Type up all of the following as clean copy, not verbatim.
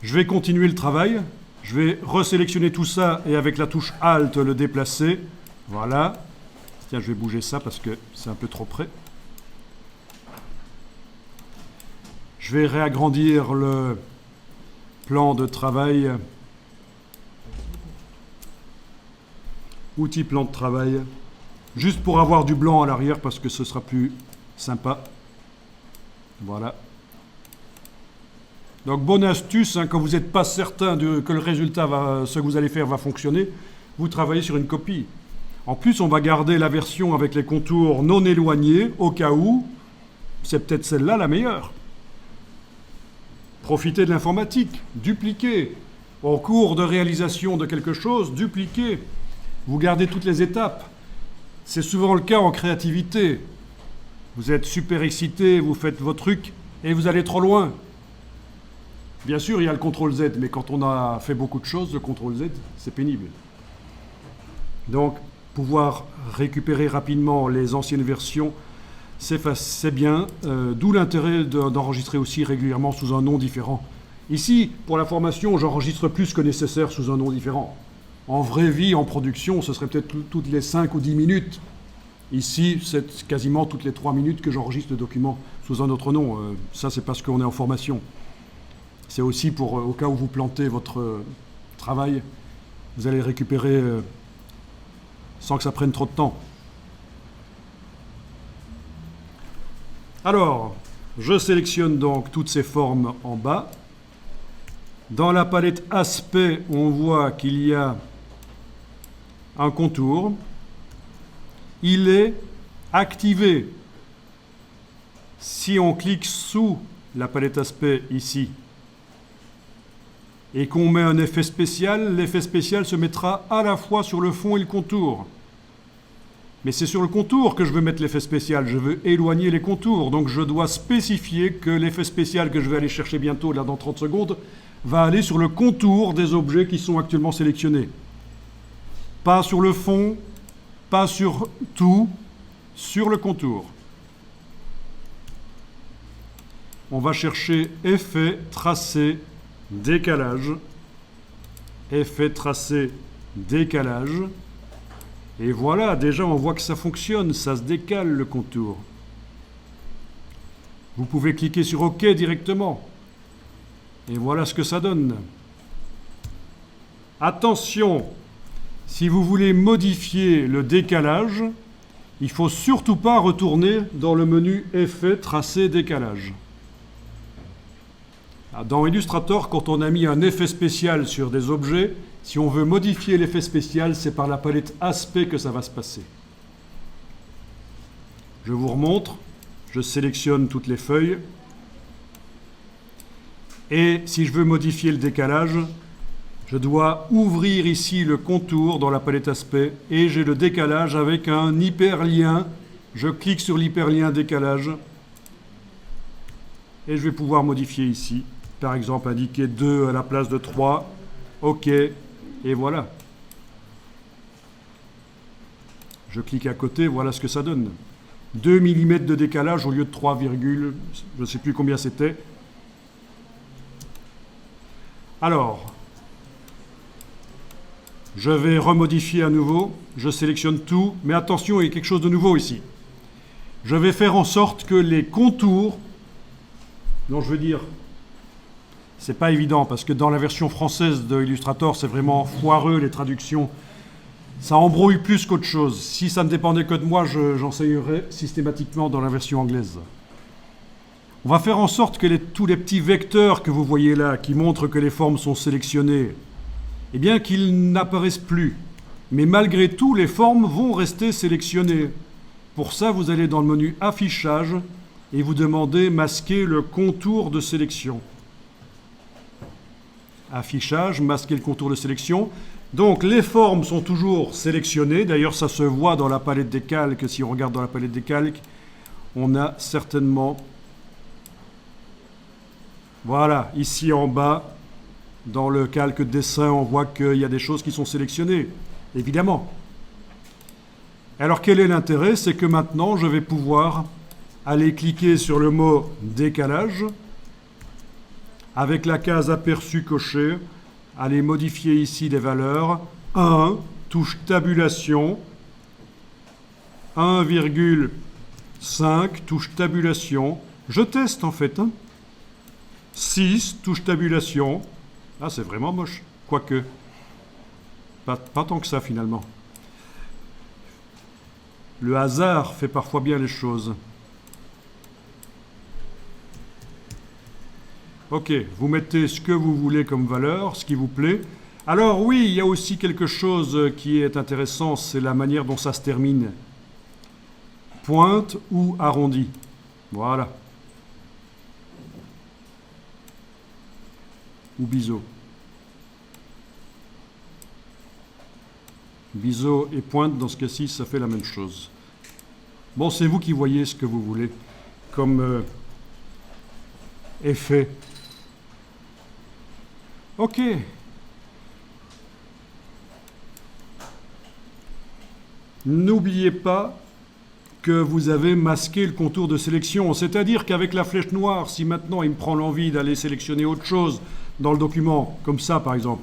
Je vais continuer le travail. Je vais resélectionner tout ça et avec la touche Alt le déplacer. Voilà. Tiens, je vais bouger ça parce que c'est un peu trop près. Je vais réagrandir le plan de travail. Outil plan de travail. Juste pour avoir du blanc à l'arrière parce que ce sera plus sympa. Voilà. Donc, bonne astuce, hein, quand vous n'êtes pas certain que le résultat, ce que vous allez faire va fonctionner, vous travaillez sur une copie. En plus, on va garder la version avec les contours non éloignés, au cas où, c'est peut-être celle-là la meilleure. Profitez de l'informatique, dupliquez. En cours de réalisation de quelque chose, dupliquez. Vous gardez toutes les étapes. C'est souvent le cas en créativité. Vous êtes super excité, vous faites vos trucs, et vous allez trop loin. Bien sûr, il y a le CTRL-Z, mais quand on a fait beaucoup de choses, le CTRL-Z, c'est pénible. Donc, pouvoir récupérer rapidement les anciennes versions, c'est bien, d'où l'intérêt d'enregistrer aussi régulièrement sous un nom différent. Ici, pour la formation, j'enregistre plus que nécessaire sous un nom différent. En vraie vie, en production, ce serait peut-être toutes les 5 ou 10 minutes. Ici, c'est quasiment toutes les 3 minutes que j'enregistre le document sous un autre nom. Ça, c'est parce qu'on est en formation. C'est aussi pour, au cas où vous plantez votre travail, vous allez le récupérer sans que ça prenne trop de temps. Alors, je sélectionne donc toutes ces formes en bas. Dans la palette Aspect, on voit qu'il y a un contour. Il est activé. Si on clique sous la palette Aspect ici, et qu'on met un effet spécial, l'effet spécial se mettra à la fois sur le fond et le contour. Mais c'est sur le contour que je veux mettre l'effet spécial. Je veux éloigner les contours. Donc je dois spécifier que l'effet spécial que je vais aller chercher bientôt, là dans 30 secondes, va aller sur le contour des objets qui sont actuellement sélectionnés. Pas sur le fond, pas sur tout, sur le contour. On va chercher effet, tracé, décalage, effet, tracé, décalage. Et voilà, déjà on voit que ça fonctionne, ça se décale le contour. Vous pouvez cliquer sur OK directement. Et voilà ce que ça donne. Attention, si vous voulez modifier le décalage, il ne faut surtout pas retourner dans le menu Effet, Tracé, Décalage. Dans Illustrator, quand on a mis un effet spécial sur des objets, si on veut modifier l'effet spécial, c'est par la palette Aspect que ça va se passer. Je vous remontre, je sélectionne toutes les feuilles. Et si je veux modifier le décalage, je dois ouvrir ici le contour dans la palette Aspect et j'ai le décalage avec un hyperlien. Je clique sur l'hyperlien décalage et je vais pouvoir modifier ici. Par exemple, indiquer 2 à la place de 3. OK. Et voilà. Je clique à côté, voilà ce que ça donne. 2 mm de décalage au lieu de 3, je ne sais plus combien c'était. Alors, je vais remodifier à nouveau. Je sélectionne tout. Mais attention, il y a quelque chose de nouveau ici. Je vais faire en sorte que les contours... Non, je veux dire... C'est pas évident parce que dans la version française de Illustrator, c'est vraiment foireux les traductions. Ça embrouille plus qu'autre chose. Si ça ne dépendait que de moi, j'enseignerais systématiquement dans la version anglaise. On va faire en sorte que tous les petits vecteurs que vous voyez là, qui montrent que les formes sont sélectionnées, eh bien qu'ils n'apparaissent plus. Mais malgré tout, les formes vont rester sélectionnées. Pour ça, vous allez dans le menu Affichage et vous demandez Masquer le contour de sélection. Affichage, masquer le contour de sélection. Donc les formes sont toujours sélectionnées. D'ailleurs, ça se voit dans la palette des calques. Si on regarde dans la palette des calques, on a certainement... Voilà, ici en bas, dans le calque dessin, on voit qu'il y a des choses qui sont sélectionnées, évidemment. Alors quel est l'intérêt? C'est que maintenant, je vais pouvoir aller cliquer sur le mot décalage. avec la case aperçu cochée, allez modifier ici les valeurs. 1, touche tabulation. 1,5, touche tabulation. Je teste en fait. 6, touche tabulation. Ah, c'est vraiment moche. Quoique, pas tant que ça finalement. Le hasard fait parfois bien les choses. Ok, vous mettez ce que vous voulez comme valeur, ce qui vous plaît. Alors oui, il y a aussi quelque chose qui est intéressant, c'est la manière dont ça se termine. Pointe ou arrondi. Voilà. Ou biseau. Biseau et pointe, dans ce cas-ci, ça fait la même chose. Bon, c'est vous qui voyez ce que vous voulez comme effet. Ok. N'oubliez pas que vous avez masqué le contour de sélection. C'est-à-dire qu'avec la flèche noire, si maintenant il me prend l'envie d'aller sélectionner autre chose dans le document, comme ça par exemple,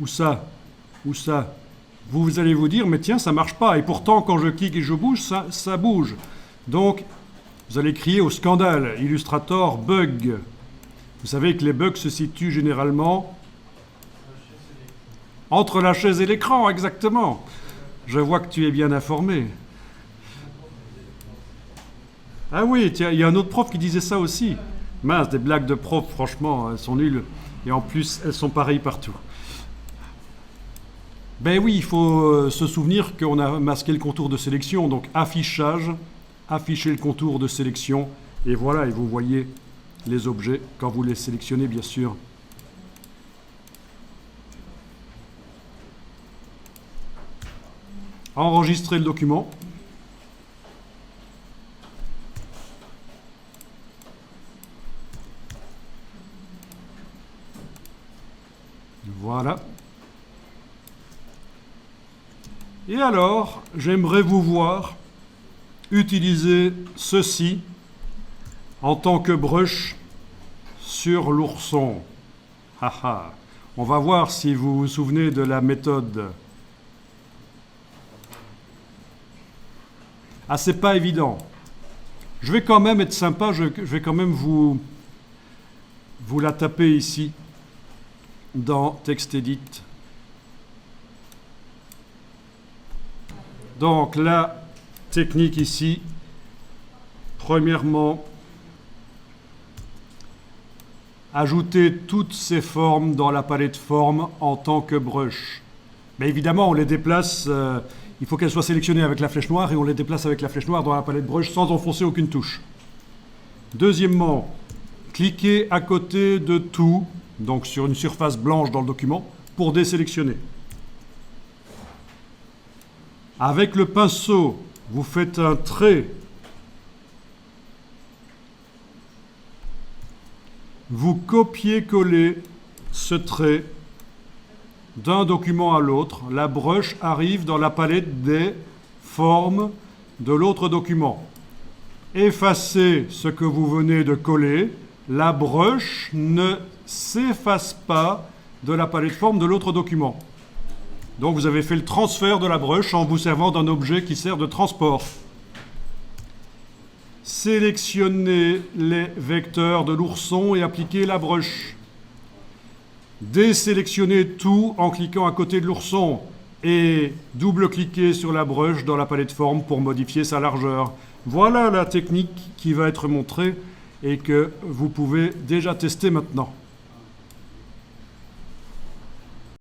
ou ça, vous allez vous dire, mais tiens, ça marche pas. Et pourtant, quand je clique et je bouge, ça bouge. Donc, vous allez crier au scandale. Illustrator bug. Vous savez que les bugs se situent généralement entre la chaise et l'écran, exactement. Je vois que tu es bien informé. Ah oui, tiens, il y a un autre prof qui disait ça aussi. Mince, des blagues de prof, franchement, elles sont nulles. Et en plus, elles sont pareilles partout. Ben oui, il faut se souvenir qu'on a masqué le contour de sélection. Donc affichage, afficher le contour de sélection. Et voilà, et vous voyez les objets quand vous les sélectionnez, bien sûr. Enregistrer le document. Voilà. Et alors, j'aimerais vous voir utiliser ceci en tant que brush sur l'ourson. Haha. On va voir si vous vous souvenez de la méthode. Ah, c'est pas évident. Je vais quand même être sympa, je vais quand même vous la taper ici dans TextEdit. Donc la technique ici, premièrement, ajouter toutes ces formes dans la palette formes en tant que brush. Mais évidemment, on les déplace, il faut qu'elles soient sélectionnées avec la flèche noire et on les déplace avec la flèche noire dans la palette brush sans enfoncer aucune touche. Deuxièmement, cliquez à côté de tout, donc sur une surface blanche dans le document, pour désélectionner. Avec le pinceau, vous faites un trait. Vous copiez-collez ce trait d'un document à l'autre. La brush arrive dans la palette des formes de l'autre document. Effacez ce que vous venez de coller. La brush ne s'efface pas de la palette forme de l'autre document. Donc vous avez fait le transfert de la brush en vous servant d'un objet qui sert de transport. Sélectionnez les vecteurs de l'ourson et appliquez la brush. Désélectionnez tout en cliquant à côté de l'ourson et double-cliquez sur la brush dans la palette forme pour modifier sa largeur. Voilà la technique qui va être montrée et que vous pouvez déjà tester maintenant.